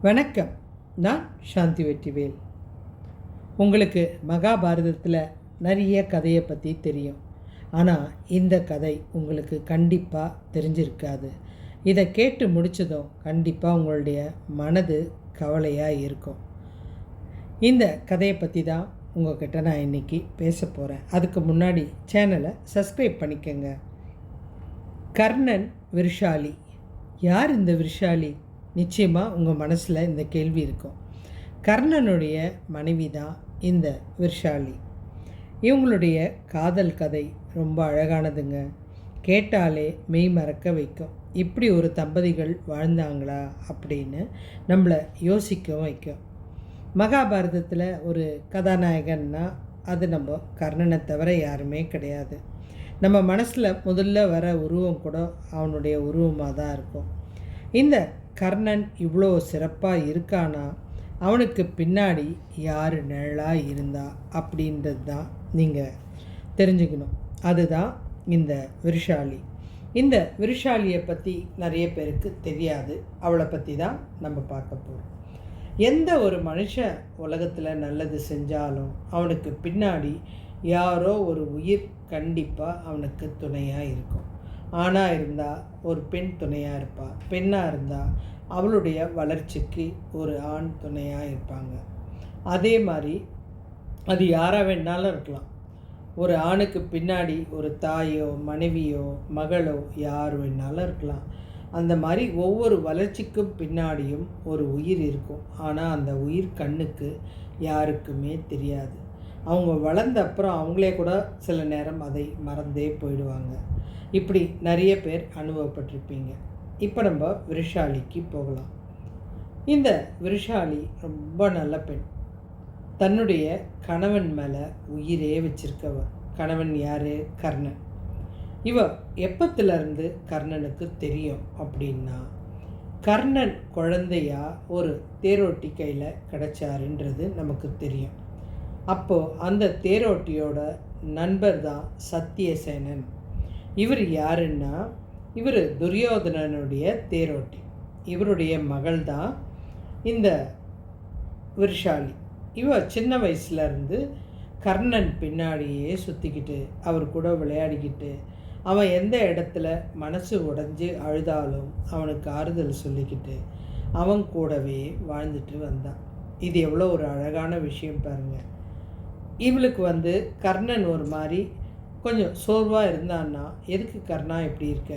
வணக்கம். நான் சாந்தி வெற்றிவேல். உங்களுக்கு மகாபாரதத்தில் நிறைய கதையை பற்றி தெரியும். ஆனால் இந்த கதை உங்களுக்கு கண்டிப்பாக தெரிஞ்சிருக்காது. இதை கேட்டு முடித்ததும் கண்டிப்பாக உங்களுடைய மனது கவலையாக இருக்கும். இந்த கதையை பற்றி தான் உங்கள்கிட்ட நான் இன்றைக்கி பேச போகிறேன். அதுக்கு முன்னாடி சேனலை சப்ஸ்கிரைப் பண்ணிக்கோங்க. கர்ணன் விருஷாலி. யார் இந்த விருஷாலி? நிச்சயமாக உங்கள் மனசில் இந்த கேள்வி இருக்கும். கர்ணனுடைய மனைவி தான் இந்த விருஷாலி. இவங்களுடைய காதல் கதை ரொம்ப அழகானதுங்க. கேட்டாலே மெய் மறக்க வைக்கும். இப்படி ஒரு தம்பதிகள் வாழ்ந்தாங்களா அப்படின்னு நம்மளை யோசிக்கவும் வைக்கும். மகாபாரதத்தில் ஒரு கதாநாயகன்னா அது நம்ம கர்ணனை தவிர யாருமே கிடையாது. நம்ம மனசில் முதல்ல வர உருவம் கூட அவனுடைய உருவமாக தான் இருக்கும். இந்த கர்ணன் இவ்வளோ சிறப்பாக இருக்கானா, அவனுக்கு பின்னாடி யார் நிழலாக இருந்தா அப்படின்றது தான் நீங்கள் தெரிஞ்சுக்கணும். அதுதான் இந்த விருஷாலி. இந்த விருஷாலியை பற்றி நிறைய பேருக்கு தெரியாது. அவளை பற்றி தான் நம்ம பார்க்க போகிறோம். எந்த ஒரு மனுஷன் உலகத்தில் நல்லது செஞ்சாலும் அவனுக்கு பின்னாடி யாரோ ஒரு உயிர் கண்டிப்பாக அவனுக்கு துணையாக இருக்கும். ஆணாக இருந்தால் ஒரு பெண் துணையாக இருப்பாள். பெண்ணாக இருந்தால் அவளுடைய வளர்ச்சிக்கு ஒரு ஆண் துணையாக இருப்பாங்க. அதே மாதிரி அது யாராக வேணாலும் இருக்கலாம். ஒரு ஆணுக்கு பின்னாடி ஒரு தாயோ மனைவியோ மகளோ யார் வேணாலும் இருக்கலாம். அந்த மாதிரி ஒவ்வொரு வளர்ச்சிக்கும் பின்னாடியும் ஒரு உயிர் இருக்கும். ஆனால் அந்த உயிர் கண்ணுக்கு யாருக்குமே தெரியாது. அவங்க வளர்ந்த அப்புறம் அவங்களே கூட சில நேரம் அதை மறந்தே போயிடுவாங்க. இப்படி நிறைய பேர் அனுபவப்பட்டிருப்பீங்க. இப்போ நம்ம விருஷாலிக்கு போகலாம். இந்த விருஷாலி ரொம்ப நல்ல பெண். தன்னுடைய கணவன் மேலே உயிரே வச்சிருக்கவ. கணவன் யார்? கர்ணன். இவ எப்பத்திலிருந்து கர்ணனுக்கு தெரியும் அப்படின்னா, கர்ணன் குழந்தையா ஒரு தேரோட்டி கையில் கிடச்சாருன்றது நமக்கு தெரியும். அப்போது அந்த தேரோட்டியோட நண்பர் தான் சத்தியசேனன். இவர் யாருன்னா, இவர் துரியோதனனுடைய தேரோட்டி. இவருடைய மகள் தான் இந்த விருஷாலி. இவ சின்ன வயசுலேருந்து கர்ணன் பின்னாடியே சுற்றிக்கிட்டு அவர் கூட விளையாடிக்கிட்டு அவன் எந்த இடத்துல மனசு உடைஞ்சு அழுதாலும் அவனுக்கு ஆறுதல் சொல்லிக்கிட்டு அவன் கூடவே வாழ்ந்துட்டு வந்தான். இது எவ்வளோ ஒரு அழகான விஷயம் பாருங்கள். இவளுக்கு கர்ணன் ஒரு மாதிரி கொஞ்சம் சோர்வாக இருந்தான்னா, எதுக்கு கர்ணா எப்படி இருக்க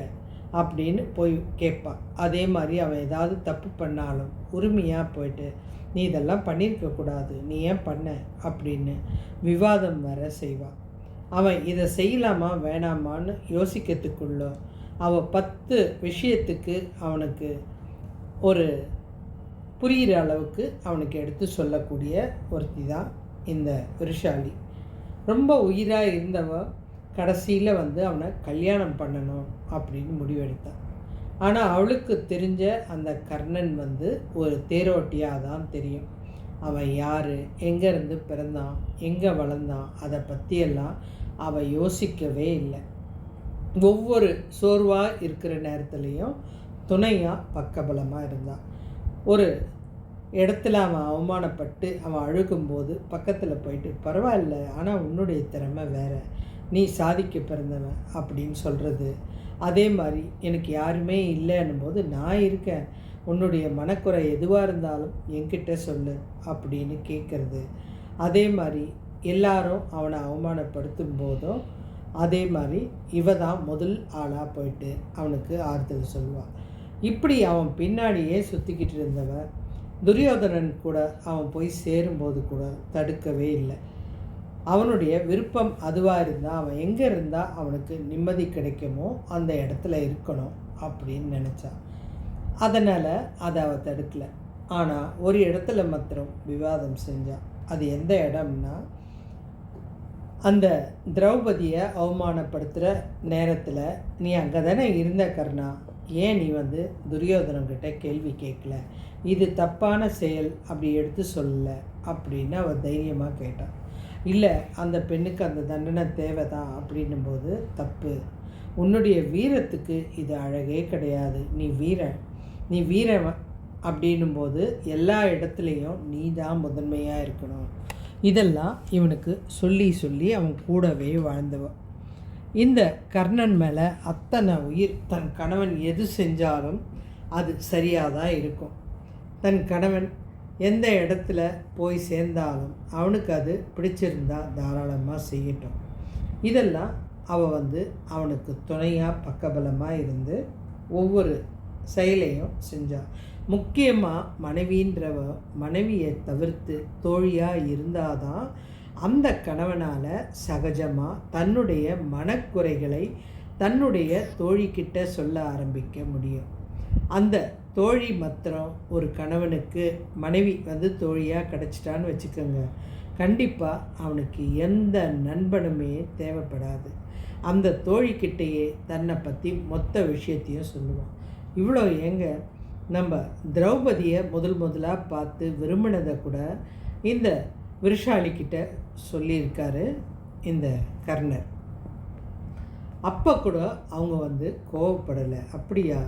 அப்படின்னு போய் கேட்பான். அதே மாதிரி அவன் ஏதாவது தப்பு பண்ணாலும் உரிமையாக போயிட்டு, நீ இதெல்லாம் பண்ணியிருக்கக்கூடாது, நீ ஏன் பண்ண அப்படின்னு விவாதம் வர செய்வான். அவன் இதை செய்யலாமா வேணாமான்னு யோசிக்கிறதுக்குள்ள அவன் 10 விஷயத்துக்கு அவனுக்கு ஒரு புரிகிற அளவுக்கு அவனுக்கு எடுத்து சொல்லக்கூடிய ஒருத்தி தான் இந்த விருஷாலி. ரொம்ப உயிராக இருந்தவ கடைசியில் அவனை கல்யாணம் பண்ணணும் அப்படின்னு முடிவெடுத்தான். ஆனால் அவளுக்கு தெரிஞ்ச அந்த கர்ணன் ஒரு தேரோட்டியாக தான் தெரியும். அவன் யார், எங்கேருந்து பிறந்தான், எங்கே வளர்ந்தான், அதை பற்றியெல்லாம் அவள் யோசிக்கவே இல்லை. ஒவ்வொரு சோர்வாக இருக்கிற நேரத்துலேயும் துணையாக பக்கபலமாக இருந்தான். ஒரு இடத்துல அவன் அவமானப்பட்டு அவன் அழுகும்போது பக்கத்தில் போயிட்டு, பரவாயில்ல, ஆனால் உன்னுடைய திறமை வேறு, நீ சாதிக்க பிறந்தவன் அப்படின்னு சொல்கிறது. அதே மாதிரி எனக்கு யாருமே இல்லைன்னும் போது நான் இருக்கேன், உன்னுடைய மனக்குறை எதுவாக இருந்தாலும் என்கிட்ட சொல்லு அப்படின்னு கேட்குறது. அதே மாதிரி எல்லாரும் அவனை அவமானப்படுத்தும் போதும் அதே மாதிரி இவ தான் முதல் ஆளாக போயிட்டு அவனுக்கு ஆறுதல் சொல்லுவாள். இப்படி அவன் பின்னாடியே சுற்றிக்கிட்டு இருந்தவன் துரியோதனன் கூட அவன் போய் சேரும்போது கூட தடுக்கவே இல்லை. அவனுடைய விருப்பம் அதுவாக இருந்தால் அவன் எங்கே இருந்தால் அவனுக்கு நிம்மதி கிடைக்குமோ அந்த இடத்துல இருக்கணும் அப்படின்னு நினச்சான். அதனால் அதை அவள் தடுக்கலை. ஆனால் ஒரு இடத்துல மாத்திரம் விவாதம் செஞ்சான். அது எந்த இடம்னா, அந்த திரௌபதியை அவமானப்படுத்துகிற நேரத்தில் நீ அங்கே தானே இருந்த கர்ணா, ஏன் நீ துரியோதனங்கிட்ட கேள்வி கேட்கல, இது தப்பான செயல் அப்படி எடுத்து சொல்லலை அப்படின்னு அவள் தைரியமாக கேட்டான். இல்லை, அந்த பெண்ணுக்கு அந்த தண்டனை தேவை தான் அப்படின்னும்போது தப்பு, உன்னுடைய வீரத்துக்கு இது அழகே கிடையாது, நீ வீரன் அப்படின்னும்போது எல்லா இடத்துலையும் நீ தான் முதன்மையாக இருக்கணும். இதெல்லாம் இவனுக்கு சொல்லி சொல்லி அவன் கூடவே வாழ்ந்தவன். இந்த கர்ணன் மேலே அத்தனை உயிர். தன் கணவன் எது செஞ்சாலும் அது சரியாக தான் இருக்கும். தன் கணவன் எந்த இடத்துல போய் சேர்ந்தாலும் அவனுக்கு அது பிடிச்சிருந்தா தாராளமாக செய்யட்டும். இதெல்லாம் அவள் அவனுக்கு துணையாக பக்கபலமாக இருந்து ஒவ்வொரு செயலையும் செஞ்சாள். முக்கியமாக மனைவியை தவிர்த்து தோழியாக இருந்தால் தான் அந்த கணவனால் சகஜமாக தன்னுடைய மனக்குறைகளை தன்னுடைய தோழிக்கிட்ட சொல்ல ஆரம்பிக்க முடியும். அந்த தோழி மாத்திரம் ஒரு கணவனுக்கு மனைவி தோழியாக கிடச்சிட்டான்னு வச்சுக்கோங்க, கண்டிப்பாக அவனுக்கு எந்த நண்பனுமே தேவைப்படாது. அந்த தோழிக்கிட்டேயே தன்னை பற்றி மொத்த விஷயத்தையும் சொல்லுவான். இவ்வளோ ஏங்க, நம்ம திரௌபதியை முதலாக பார்த்து விரும்பினதை கூட இந்த விருஷாலிக்கிட்ட சொல்லியிருக்காரு இந்த கர்ணர். அப்போ கூட அவங்க கோவப்படலை. அப்படியா,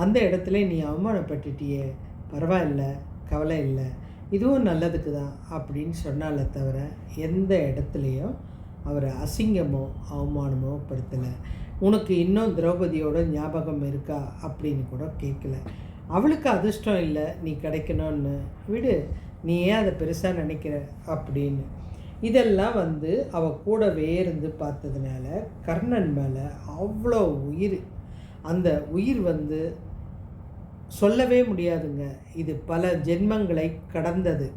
அந்த இடத்துல நீ அவமானப்பட்டுட்டியே, பரவாயில்ல, கவலை இல்லை, இதுவும் நல்லதுக்கு தான் அப்படின்னு சொன்னாலே தவிர எந்த இடத்துலையும் அவரை அசிங்கமோ அவமானமோ படுத்தலை. உனக்கு இன்னும் திரௌபதியோட ஞாபகம் இருக்கா அப்படின்னு கூட கேட்கல. அவளுக்கு அதிர்ஷ்டம் இல்லை நீ கிடைக்கணும்னு, விடு, நீ ஏன் அதை பெருசாக நினைக்கிற அப்படின்னு. இதெல்லாம் அவள் கூடவே இருந்து பார்த்ததுனால கர்ணன் மேலே அவ்வளோ உயிர். அந்த உயிர் சொல்லவே முடியாதுங்க. இது பல ஜென்மங்களை கடந்தது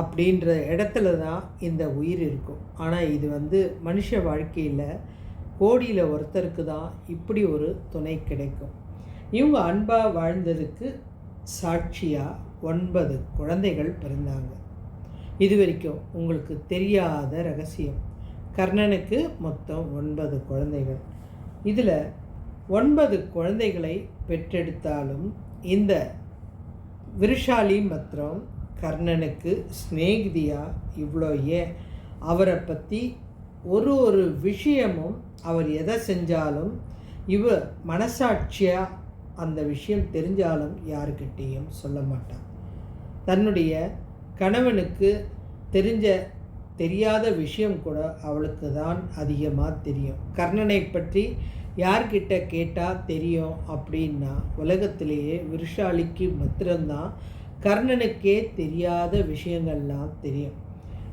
அப்படின்ற இடத்துல தான் இந்த உயிர் இருக்கும். ஆனால் இது மனுஷ வாழ்க்கையில் கோடியில் ஒருத்தருக்கு தான் இப்படி ஒரு துணை கிடைக்கும். இவங்க அன்பாக வாழ்ந்ததுக்கு சாட்சியாக 9 குழந்தைகள் பிறந்தாங்க. இது வரைக்கும் உங்களுக்கு தெரியாத ரகசியம். கர்ணனுக்கு மொத்தம் 9 குழந்தைகள். இதில் 9 குழந்தைகளை பெற்றெடுத்தாலும் இந்த விருஷாலி மாத்திரம் கர்ணனுக்கு ஸ்நேகிதியாக இவ்வளோ. ஏன் அவரை பற்றி ஒரு விஷயமும் அவர் எதை செஞ்சாலும் மனசாட்சியாக அந்த விஷயம் தெரிஞ்சாலும் யாருக்கிட்டேயும் சொல்ல மாட்டான். தன்னுடைய கணவனுக்கு தெரியாத விஷயம் கூட அவளுக்கு தான் அதிகமாக தெரியும். கர்ணனை பற்றி யார்கிட்ட கேட்டால் தெரியும் அப்படின்னா உலகத்திலேயே விருஷாலிக்கு மாத்திரம்தான் கர்ணனுக்கே தெரியாத விஷயங்கள்லாம் தெரியும்.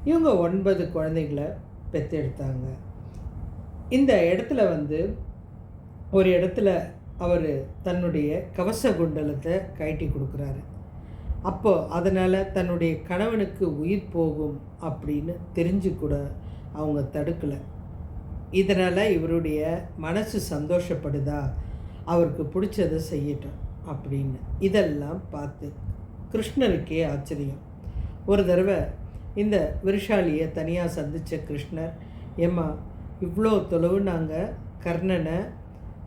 இவங்க 9 குழந்தைகளை பெற்றெடுத்தாங்க. இந்த இடத்துல ஒரு இடத்துல அவர் தன்னுடைய கவச குண்டலத்தை கழட்டி கொடுக்குறாரு. அப்போது அதனால் தன்னுடைய கணவனுக்கு உயிர் போகும் அப்படின்னு தெரிஞ்சு கூட அவங்க தடுக்கலை. இதனால் இவருடைய மனசு சந்தோஷப்படுதா, அவருக்கு பிடிச்சதை செய்யட்டும் அப்படின்னு. இதெல்லாம் பார்த்து கிருஷ்ணருக்கே ஆச்சரியம். ஒரு தடவை இந்த விருஷாலியை தனியாக சந்தித்த கிருஷ்ணர், ஏம்மா, இவ்வளோ தொலைவு நாங்கள் கர்ணனை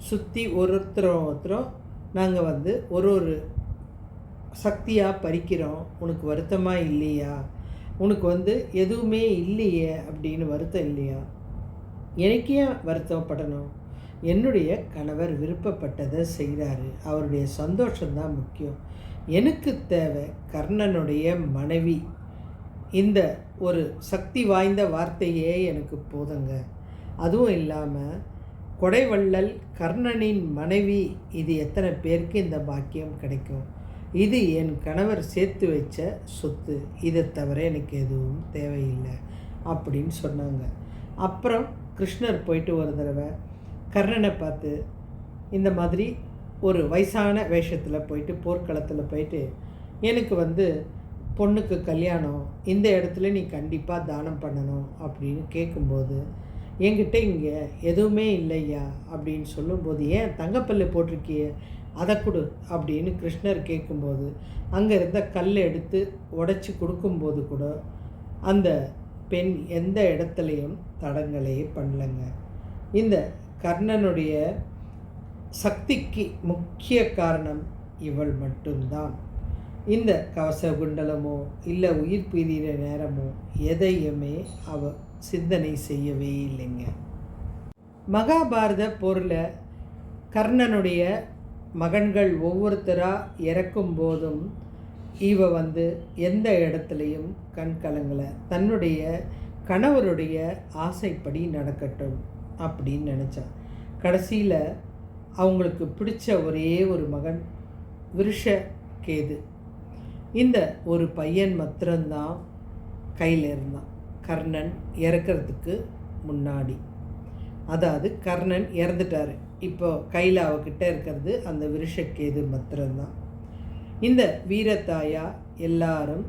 சுற்றி ஒருத்தரும் நாங்கள் ஒரு சக்தியாக பறிக்கிறோம், உனக்கு வருத்தமாக இல்லையா, உனக்கு எதுவுமே இல்லையே அப்படின்னு வருத்தம் இல்லையா? எனக்கு ஏன் வருத்தப்படணும்? என்னுடைய கணவர் விருப்பப்பட்டதை செய்கிறாரு, அவருடைய சந்தோஷம்தான் முக்கியம். எனக்கு தேவை கர்ணனுடைய மனைவி. இந்த ஒரு சக்தி வாய்ந்த வார்த்தையே எனக்கு போதுங்க. அதுவும் இல்லாமல் கொடைவள்ளல் கர்ணனின் மனைவி, இது எத்தனை பேருக்கு இந்த பாக்கியம் கிடைக்கும்? இது என் கணவர் சேர்த்து வச்ச சொத்து, இதை தவிர எனக்கு எதுவும் தேவையில்லை அப்படின்னு சொன்னாங்க. அப்புறம் கிருஷ்ணர் போயிட்டு ஒரு தடவை கர்ணனை பார்த்து இந்த மாதிரி ஒரு வயசான வேஷத்தில் போயிட்டு போர்க்களத்தில் போயிட்டு, எனக்கு பொண்ணுக்கு கல்யாணம், இந்த இடத்துல நீ கண்டிப்பாக தானம் பண்ணணும் அப்படின்னு கேட்கும்போது, என்கிட்ட இங்கே எதுவுமே இல்லையா அப்படின்னு சொல்லும்போது, ஏன் தங்கப்பல்லு போட்டிருக்கிய, அதை கொடு அப்படின்னு கிருஷ்ணர் கேட்கும்போது, அங்கே இருந்த கல் எடுத்து உடச்சி கொடுக்கும்போது கூட அந்த பெண் எந்த இடத்துலையும் தடங்களே பண்ணலைங்க. இந்த கர்ணனுடைய சக்திக்கு முக்கிய காரணம் இவள் மட்டும்தான். இந்த கவச குண்டலமோ இல்லை உயிர் பிரிகிற நேரமோ எதையுமே அவ சிந்தனை செய்யவே இல்லைங்க. மகாபாரத போரில் கர்ணனுடைய மகன்கள் ஒவ்வொருத்தராக இறக்கும் போதும் இவ எந்த இடத்துலையும் கண் கலங்கலை. தன்னுடைய கணவருடைய ஆசைப்படி நடக்கட்டும் அப்படின்னு நினச்சா. கடைசியில் அவங்களுக்கு பிடிச்ச ஒரே ஒரு மகன் விருஷகேது. இந்த ஒரு பையன் மாத்திரம்தான் கையில் இருந்தான். கர்ணன் இறக்கிறதுக்கு முன்னாடி, அதாவது கர்ணன் இறந்துட்டார். இப்போ கையில் அவகிட்ட இருக்கிறது அந்த விருஷகேது மாத்திரம்தான். இந்த வீரத்தாயா எல்லாரும்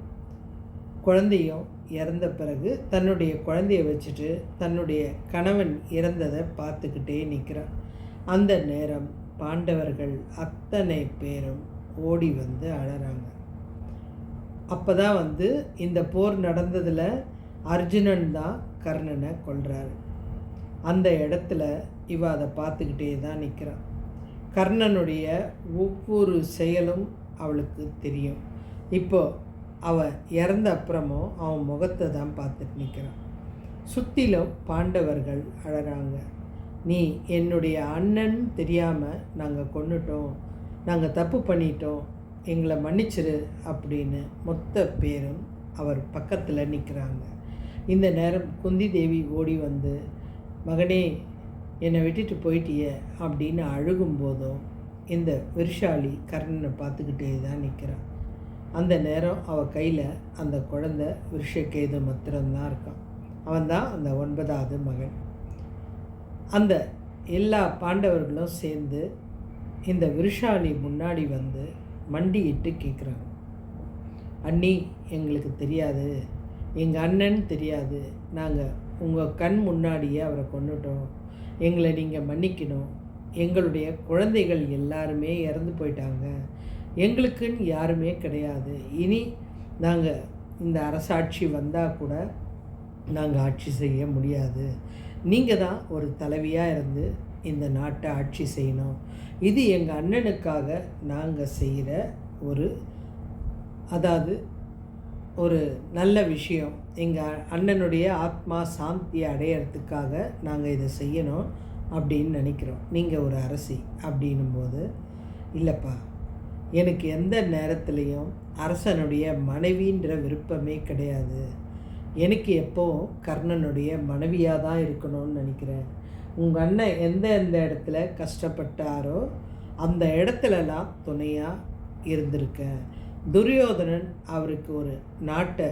குழந்தையும் இறந்த பிறகு தன்னுடைய குழந்தைய வச்சுட்டு தன்னுடைய கணவன் இறந்ததை பார்த்துக்கிட்டே நிற்கிறான். அந்த நேரம் பாண்டவர்கள் அத்தனை பேரும் ஓடி அழறாங்க. அப்போ தான் இந்த போர் நடந்ததில் அர்ஜுனன் தான் கர்ணனை கொல்றாரு. அந்த இடத்துல இவ அதை பார்த்துக்கிட்டே தான் நிற்கிறான். கர்ணனுடைய ஒவ்வொரு செயலும் அவளுக்கு தெரியும். இப்போ அவன் இறந்த அப்புறமும் அவன் முகத்தை தான் பார்த்துட்டு நிற்கிறான். சுற்றிலும் பாண்டவர்கள் அழறாங்க. நீ என்னுடைய அண்ணன் தெரியாமல் நாங்கள் கொன்னுட்டோம், நாங்கள் தப்பு பண்ணிட்டோம், எங்களை மன்னிச்சிரு அப்படின்னு மொத்த பேரும் அவர் பக்கத்தில் நிற்கிறாங்க. இந்த நேரம் குந்தி தேவி ஓடி மகனே என்னை விட்டுட்டு போயிட்டிய அப்படின்னு அழுகும்போதும் இந்த விருஷாலி கர்ணனை பார்த்துக்கிட்டே தான் நிற்கிறான். அந்த நேரம் அவள் கையில் அந்த குழந்தை விருஷகேது மாத்திரம்தான் இருக்கான். அவன்தான் அந்த 9வது மகன். அந்த எல்லா பாண்டவர்களும் சேர்ந்து இந்த விருஷாலி முன்னாடி மண்டியிட்டு கேட்குறாங்க. அண்ணி, எங்களுக்கு தெரியாது, எங்கள் அண்ணன் தெரியாது, நாங்கள் உங்கள் கண் முன்னாடியே அவரை கொன்னுட்டோம், எங்களை நீங்கள் மன்னிக்கணும், எங்களுடைய குழந்தைகள் எல்லாருமே இறந்து போயிட்டாங்க, எங்களுக்குன்னு யாருமே கிடையாது, இனி நாங்கள் இந்த அரசாட்சி வந்தால் கூட நாங்கள் ஆட்சி செய்ய முடியாது, நீங்கள் தான் ஒரு தலைவியாக இருந்து இந்த நாட்டை ஆட்சி செய்யணும், இது எங்கள் அண்ணனுக்காக நாங்கள் செய்கிற ஒரு நல்ல விஷயம், எங்கள் அண்ணனுடைய ஆத்மா சாந்தியை அடையிறதுக்காக நாங்கள் இதை செய்யணும் அப்படின்னு நினைக்கிறோம், நீங்கள் ஒரு அரசி அப்படின்னும்போது, இல்லைப்பா, எனக்கு எந்த நேரத்துலையும் அரசனுடைய மனைவின்ற விருப்பமே கிடையாது, எனக்கு எப்போவும் கர்ணனுடைய மனைவியாக தான் இருக்கணும்னு நினைக்கிறேன், உங்கள் அண்ணன் எந்த இடத்துல கஷ்டப்பட்டாரோ அந்த இடத்துலலாம் துணையாக இருந்திருக்கேன், துரியோதனன் அவருக்கு ஒரு நாட்டை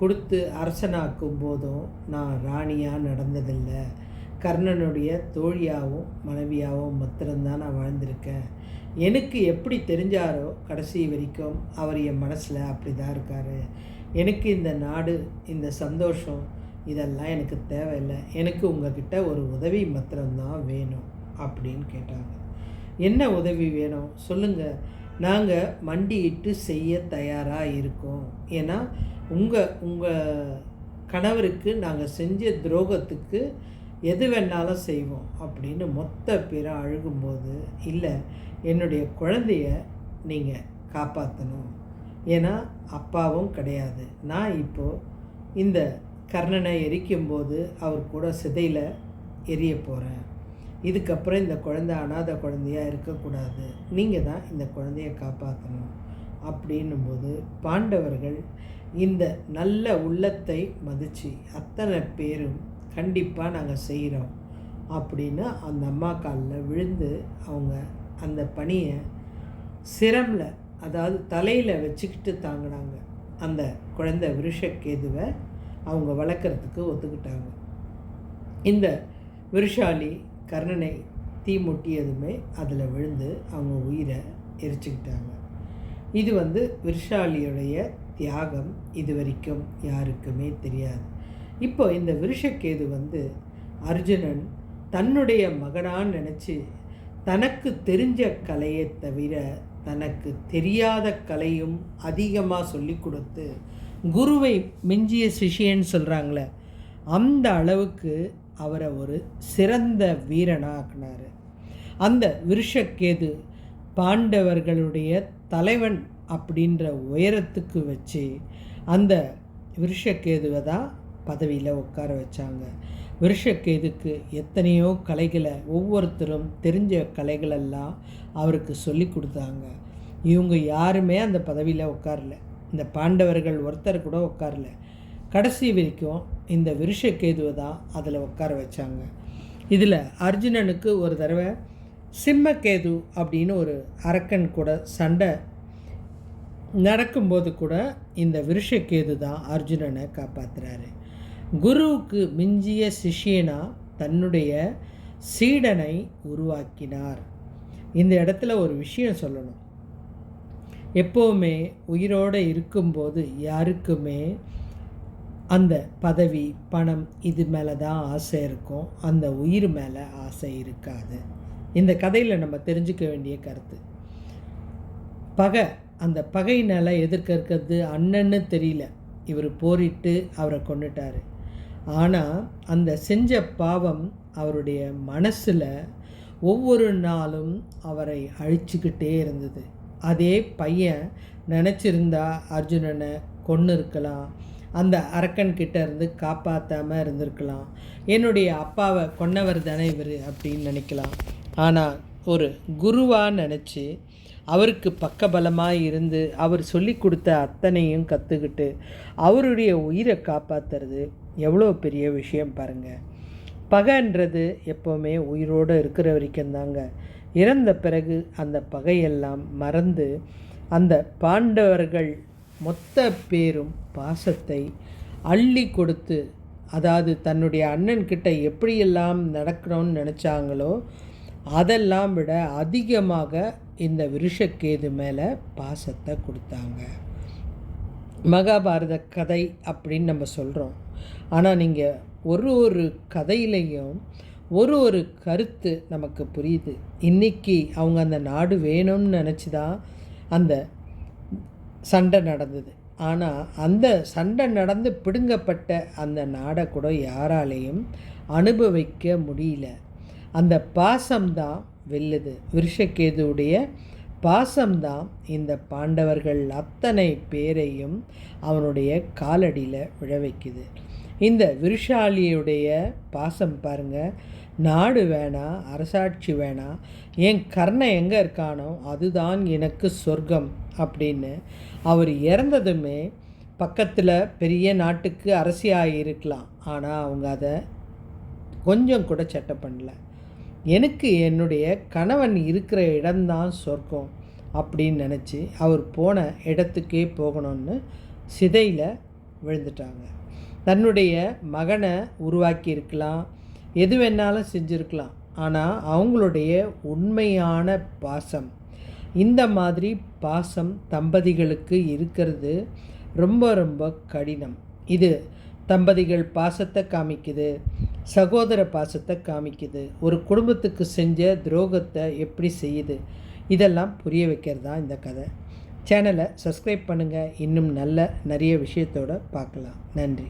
கொடுத்து அரசனாக்கும் போதும் நான் ராணியாக நடந்ததில்லை, கர்ணனுடைய தோழியாகவும் மனைவியாகவும் மாத்திரம்தான் நான் வாழ்ந்திருக்கேன், எனக்கு எப்படி தெரிஞ்சாரோ கடைசி வரைக்கும் அவர் என் மனசில் அப்படி தான் இருக்கார், எனக்கு இந்த நாடு, இந்த சந்தோஷம், இதெல்லாம் எனக்கு தேவையில்லை, எனக்கு உங்ககிட்ட ஒரு உதவி மாத்திரம்தான் வேணும் அப்படின்னு கேட்டாங்க. என்ன உதவி வேணும் சொல்லுங்கள், நாங்கள் மண்டியிட்டு செய்ய தயாராக இருக்கோம், ஏன்னா உங்கள் கணவருக்கு நாங்கள் செஞ்ச துரோகத்துக்கு எது வேணாலும் செய்வோம் அப்படின்னு மொத்த பேரும் அழுகும்போது, இல்லை, என்னுடைய குழந்தைய நீங்கள் காப்பாற்றணும், ஏன்னா அப்பாவும் கிடையாது, நான் இப்போது இந்த கர்ணனை எரிக்கும்போது அவர் கூட சிதையில் எரிய போகிறேன், இதுக்கப்புறம் இந்த குழந்தை அனாதை குழந்தையாக இருக்கக்கூடாது, நீங்கள் தான் இந்த குழந்தைய காப்பாற்றணும் அப்படின்னும்போது பாண்டவர்கள் இந்த நல்ல உள்ளத்தை மதித்து அத்தனை பேரும் கண்டிப்பாக நாங்கள் செய்கிறோம் அப்படின்னு அந்த அம்மா காலில் விழுந்து அவங்க அந்த பணியை சிரமில், அதாவது தலையில் வச்சுக்கிட்டு தாங்கினாங்க. அந்த குழந்தை விருஷகேதுவை அவங்க வளர்க்குறதுக்கு ஒத்துக்கிட்டாங்க. இந்த விருஷாலி கர்ணனை தீ முட்டியதுமே அதில் விழுந்து அவங்க உயிரை எரிச்சுக்கிட்டாங்க. இது விருஷாலியுடைய தியாகம் இது வரைக்கும் யாருக்குமே தெரியாது. இப்போ இந்த விருஷகேது அர்ஜுனன் தன்னுடைய மகனான்னு நினச்சி தனக்கு தெரிஞ்ச கலையை தவிர தனக்கு தெரியாத கலையும் அதிகமாக சொல்லி கொடுத்து குருவை மிஞ்சிய சிஷியன்னு சொல்கிறாங்களே, அந்த அளவுக்கு அவரை ஒரு சிறந்த வீரனாக ஆக்கினார். அந்த விருஷகேது பாண்டவர்களுடைய தலைவன் அப்படின்ற உயரத்துக்கு வச்சு அந்த விருஷகேதுவை தான் பதவியில் உட்கார வச்சாங்க. விருஷக்கேதுக்கு எத்தனையோ கலைகளை ஒவ்வொருத்தரும் தெரிஞ்ச கலைகளெல்லாம் அவருக்கு சொல்லி கொடுத்தாங்க. இவங்க யாருமே அந்த பதவியில் உட்காரல. இந்த பாண்டவர்கள் ஒருத்தர் கூட உட்காரல. கடைசி வரைக்கும் இந்த விருஷக்கேதுவை தான் அதில் உட்கார வச்சாங்க. இதில் அர்ஜுனனுக்கு ஒரு தடவை சிம்மக்கேது அப்படின்னு ஒரு அரக்கன் கூட சண்டை நடக்கும்போது கூட இந்த விருஷக்கேது தான் அர்ஜுனனை காப்பாற்றுறாரு. குருவுக்கு மிஞ்சிய சிஷ்யனா தன்னுடைய சீடனை உருவாக்கினார். இந்த இடத்துல ஒரு விஷயம் சொல்லணும். எப்போவுமே உயிரோடு இருக்கும்போது யாருக்குமே அந்த பதவி, பணம் இது மேலே தான் ஆசை இருக்கும், அந்த உயிர் மேலே ஆசை இருக்காது. இந்த கதையில் நம்ம தெரிஞ்சுக்க வேண்டிய கருத்து. பகை, அந்த பகையினால் எதிர்க்க இருக்கிறது அண்ணன்னு தெரியல. இவர் போரிட்டு அவரை கொண்டுட்டார். ஆனால் அந்த செஞ்ச பாவம் அவருடைய மனசில் ஒவ்வொரு நாளும் அவரை அழிச்சுக்கிட்டே இருந்தது. அதே பையன் நினச்சிருந்தா அர்ஜுனனை கொன்று இருக்கலாம், அந்த அரக்கன்கிட்ட இருந்து காப்பாற்றாமல் இருந்திருக்கலாம், என்னுடைய அப்பாவை கொன்னவர் தானே இவர் அப்படின்னு நினைக்கலாம். ஆனால் ஒரு குருவாக நினச்சி அவருக்கு பக்கபலமாக இருந்து அவர் சொல்லி கொடுத்த அத்தனையும் கற்றுக்கிட்டு அவருடைய உயிரை காப்பாற்றுறது எவ்வளோ பெரிய விஷயம் பாருங்கள். பகைன்றது எப்போவுமே உயிரோடு இருக்கிற வரைக்கும் தாங்க. இறந்த பிறகு அந்த பகையெல்லாம் மறந்து அந்த பாண்டவர்கள் மொத்த பேரும் பாசத்தை அள்ளி கொடுத்து, அதாவது தன்னுடைய அண்ணன்கிட்ட எப்படியெல்லாம் நடக்கணும்னு நினச்சாங்களோ அதெல்லாம் விட அதிகமாக இந்த விருஷக்கேது மேலே பாசத்தை கொடுத்தாங்க. மகாபாரத கதை அப்படின்னு நம்ம சொல்கிறோம். ஆனால் நீங்கள் ஒரு கதையிலையும் ஒரு கருத்து நமக்கு புரியுது. இன்றைக்கி அவங்க அந்த நாடு வேணும்னு நினச்சி தான் அந்த சண்டை நடந்தது. ஆனால் அந்த சண்டை நடந்து பிடுங்கப்பட்ட அந்த நாடை கூட யாராலையும் அனுபவிக்க முடியல. அந்த பாசம்தான் வெல்லுது. விருஷக்கேதுவுடைய பாசம்தான் இந்த பாண்டவர்கள் அத்தனை பேரையும் அவனுடைய காலடியில் விழ வைக்குது. இந்த விருஷாலியுடைய பாசம் பாருங்கள். நாடு வேணாம், அரசாட்சி வேணாம், என் கர்ணன் எங்கே இருக்கானோ அதுதான் எனக்கு சொர்க்கம் அப்படின்னு அவர் இறந்ததுமே பக்கத்தில் பெரிய நாட்டுக்கு அரசியாக இருக்கலாம். ஆனால் அவங்க அதை கொஞ்சம் கூட சட்டை பண்ணல. எனக்கு என்னுடைய கணவன் இருக்கிற இடம்தான் சொர்க்கம் அப்படின்னு நினச்சி அவர் போன இடத்துக்கே போகணும்னு சிதையில் விழுந்துட்டாங்க. தன்னுடைய மகனை உருவாக்கி இருக்கலாம், எது வேணாலும் செஞ்சுருக்கலாம். ஆனால் அவங்களுடைய உண்மையான பாசம், இந்த மாதிரி பாசம் தம்பதிகளுக்கு இருக்கிறது ரொம்ப ரொம்ப கடினம். இது தம்பதிகள் பாசத்தை காமிக்குது, சகோதர பாசத்தை காமிக்குது, ஒரு குடும்பத்துக்கு செஞ்ச துரோகத்தை எப்படி செய்யுது, இதெல்லாம் புரிய வைக்கிறது தான் இந்த கதை. சேனலை சப்ஸ்கிரைப் பண்ணுங்கள். இன்னும் நல்ல நிறைய விஷயத்தோடு பார்க்கலாம். நன்றி.